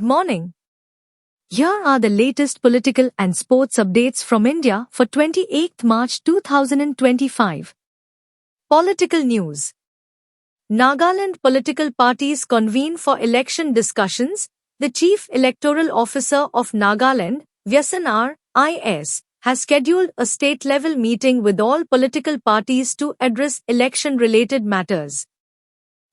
morning. Here are the latest political and sports updates from India for 28th March 2025. Political news. Nagaland political parties convene for election discussions. The Chief Electoral Officer of Nagaland, Vyasan R.I.S., has scheduled a state-level meeting with all political parties to address election-related matters.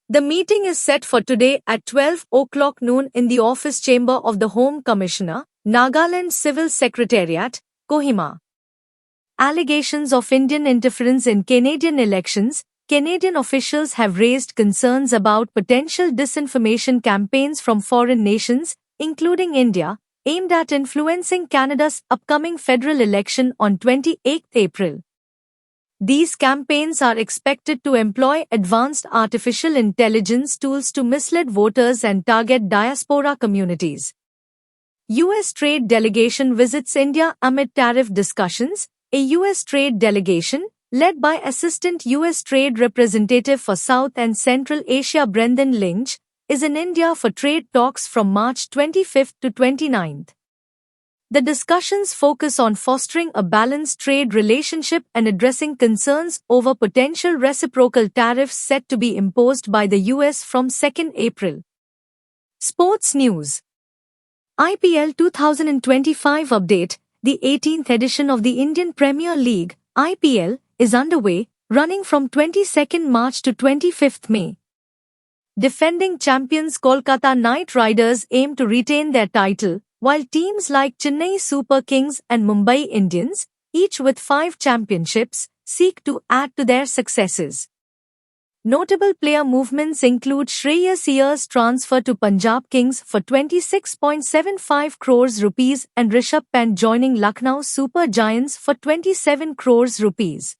The meeting is set for today at 12 o'clock noon in the office chamber of the Home Commissioner, Nagaland Civil Secretariat, Kohima. Allegations of Indian interference in Canadian elections. Canadian officials have raised concerns about potential disinformation campaigns from foreign nations, including India, aimed at influencing Canada's upcoming federal election on 28 April. These campaigns are expected to employ advanced artificial intelligence tools to mislead voters and target diaspora communities. U.S. trade delegation visits India amid tariff discussions. A U.S. trade delegation, led by Assistant U.S. Trade Representative for South and Central Asia Brendan Lynch, is in India for trade talks from March 25 to 29. The discussions focus on fostering a balanced trade relationship and addressing concerns over potential reciprocal tariffs set to be imposed by the US from 2 April. Sports news. IPL 2025 update. The 18th edition of the Indian Premier League, IPL, is underway, running from 22nd March to 25th May. Defending champions Kolkata Knight Riders aim to retain their title, while teams like Chennai Super Kings and Mumbai Indians, each with 5 championships, seek to add to their successes. Notable player movements include Shreyas Iyer's transfer to Punjab Kings for 26.75 crores rupees and Rishabh Pant joining Lucknow Super Giants for 27 crores rupees.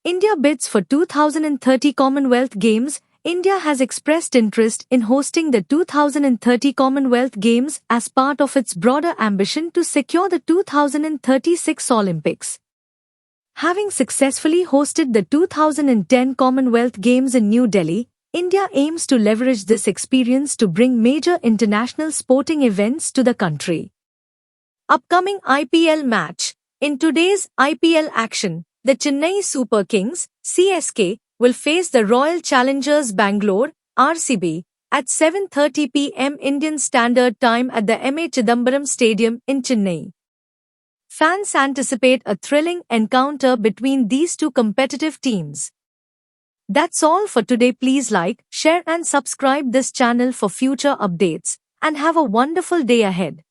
India bids for 2030 Commonwealth Games. India has expressed interest in hosting the 2030 Commonwealth Games as part of its broader ambition to secure the 2036 Olympics. Having successfully hosted the 2010 Commonwealth Games in New Delhi, India aims to leverage this experience to bring major international sporting events to the country. Upcoming IPL match. In today's IPL action, the Chennai Super Kings, CSK, will face the Royal Challengers Bangalore, RCB, at 7:30 p.m. Indian Standard Time at the M.A. Chidambaram Stadium in Chennai. Fans anticipate a thrilling encounter between these two competitive teams. That's all for today. Please like, share and subscribe this channel for future updates, and have a wonderful day ahead.